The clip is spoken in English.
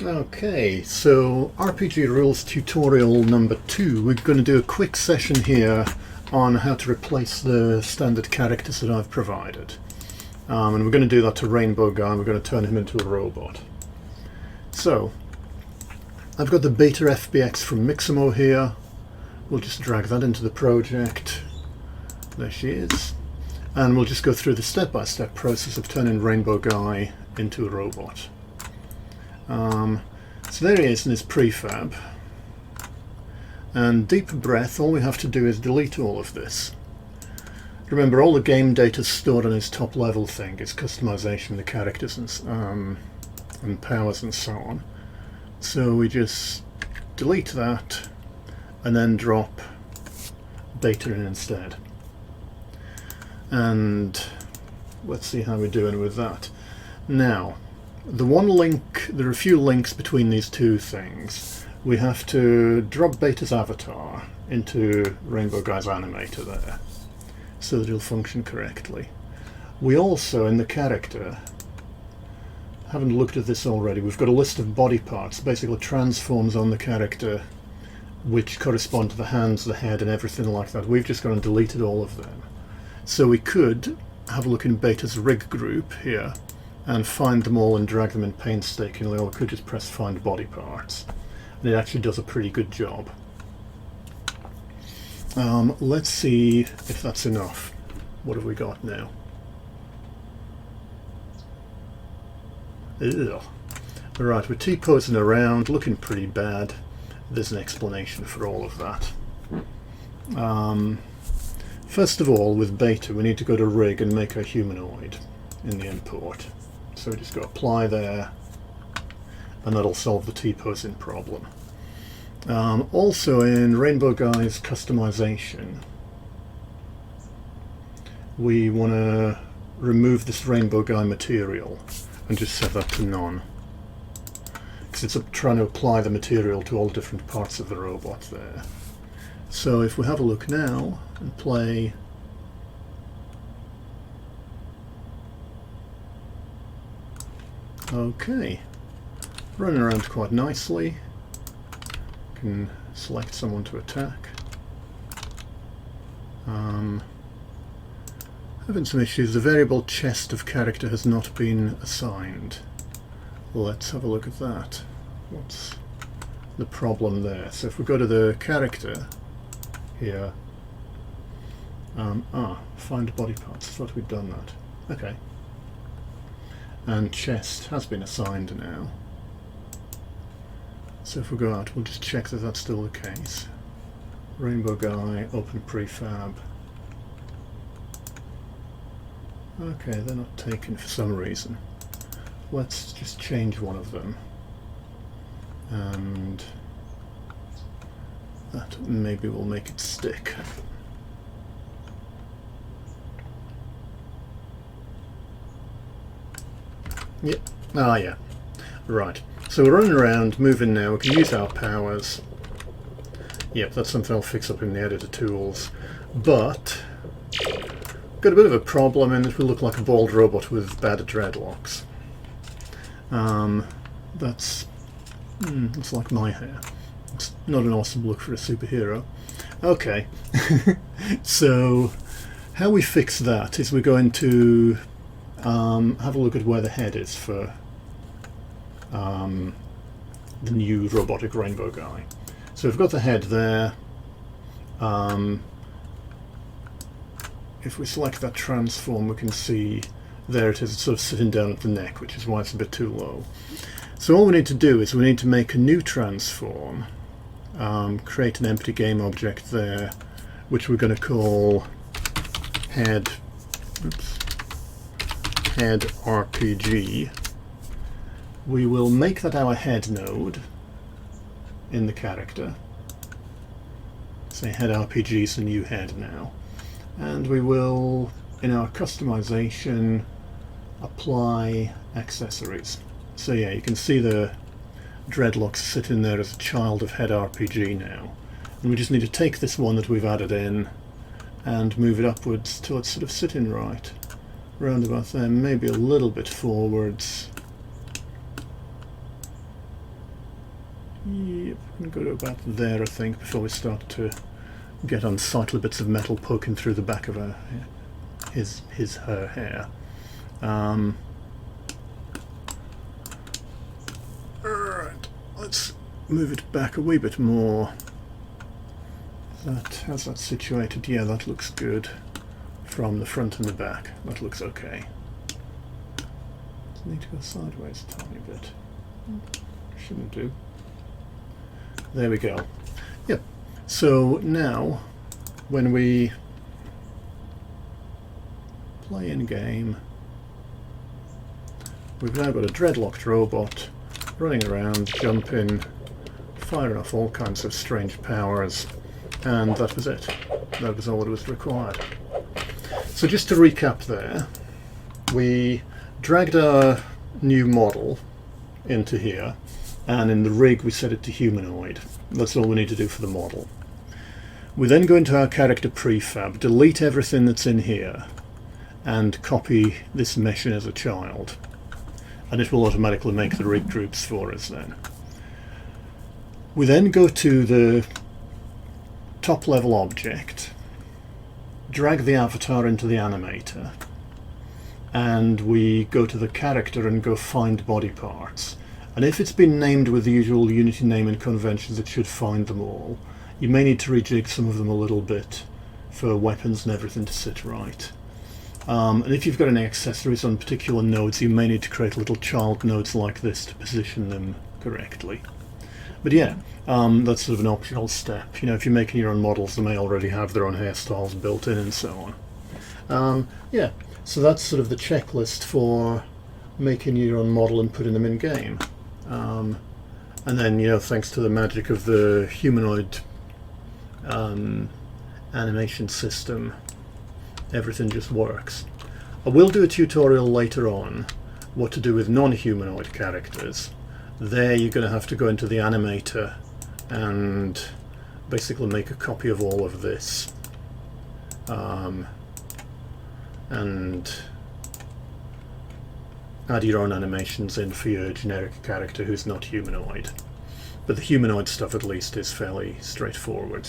Okay, so RPG Rules tutorial number 2. We're going to do a quick session here on how to replace the standard characters that I've provided. And we're going to do that to Rainbow Guy, and we're going to turn him into a robot. So, I've got the beta FBX from Mixamo here. We'll just drag that into the project. There she is. And we'll just go through the step-by-step process of turning Rainbow Guy into a robot. So there he is in his prefab, and deep breath, all we have to do is delete all of this. Remember, all the game data is stored on his top level thing, his customization, the characters and powers and so on. So we just delete that and then drop beta in instead. And let's see how we're doing with that. Now, the one link, there are a few links between these two things. We have to drop Beta's avatar into Rainbow Guy's animator there, so that it'll function correctly. We also, in the character, haven't looked at this already, we've got a list of body parts, basically transforms on the character, which correspond to the hands, the head, and everything like that. We've just gone and deleted all of them. So we could have a look in Beta's rig group here, and find them all and drag them in painstakingly, or we could just press find body parts. And it actually does a pretty good job. Let's see if that's enough. What have we got now? Ugh. Right, we're T-posing around, looking pretty bad. There's an explanation for all of that. First of all, with Beta, we need to go to Rig and make a humanoid in the import. So we just go apply there, and that'll solve the T-posing problem. Also in Rainbow Guy's customization, we want to remove this Rainbow Guy material and just set that to none, because it's trying to apply the material to all different parts of the robot there. So if we have a look now and play okay, running around quite nicely. Can select someone to attack. Having some issues. The variable chest of character has not been assigned. Let's have a look at that. What's the problem there? So if we go to the character here, find body parts. I thought we'd done that. Okay. And chest has been assigned now. So if we go out, we'll just check that that's still the case. Rainbow Guy, open prefab. Okay, they're not taken for some reason. Let's just change one of them. And that maybe will make it stick. Yep. Ah, yeah. Right. So we're running around, moving now. We can use our powers. Yep, that's something I'll fix up in the editor tools. But got a bit of a problem in that we look like a bald robot with bad dreadlocks. That's like my hair. It's not an awesome look for a superhero. Okay. So how we fix that is we're going to have a look at where the head is for the new robotic Rainbow Guy. So we've got the head there. If we select that transform, we can see there it is, it's sort of sitting down at the neck, which is why it's a bit too low. So all we need to do is we need to make a new transform, create an empty game object there, which we're going to call head RPG. We will make that our head node in the character. Say head RPG is the new head now. And we will, in our customization, apply accessories. So yeah, you can see the dreadlocks sitting there as a child of head RPG now. And we just need to take this one that we've added in and move it upwards till it's sort of sitting right. Round about there, maybe a little bit forwards. Yep, we can go to about there, I think, before we start to get unsightly bits of metal poking through the back of her hair. Alright, let's move it back a wee bit more. How's that situated? Yeah, that looks good. From the front and the back, that looks okay. Need to go sideways a tiny bit. Shouldn't do. There we go. Yep. So now, when we play in game, we've now got a dreadlocked robot running around, jumping, firing off all kinds of strange powers, and that was it. That was all that was required. So just to recap there, we dragged our new model into here, and in the rig we set it to humanoid. That's all we need to do for the model. We then go into our character prefab, delete everything that's in here, and copy this mesh in as a child. And it will automatically make the rig groups for us then. We then go to the top level object, drag the avatar into the animator, and we go to the character and go find body parts. And if it's been named with the usual Unity naming conventions, it should find them all. You may need to rejig some of them a little bit for weapons and everything to sit right. And if you've got any accessories on particular nodes, you may need to create little child nodes like this to position them correctly. But yeah, that's sort of an optional step. You know, if you're making your own models, they may already have their own hairstyles built in and so on. Yeah, so that's sort of the checklist for making your own model and putting them in game. And then, you know, thanks to the magic of the humanoid animation system, everything just works. I will do a tutorial later on what to do with non-humanoid characters. There you're going to have to go into the animator and basically make a copy of all of this, and add your own animations in for your generic character who's not humanoid. But the humanoid stuff at least is fairly straightforward.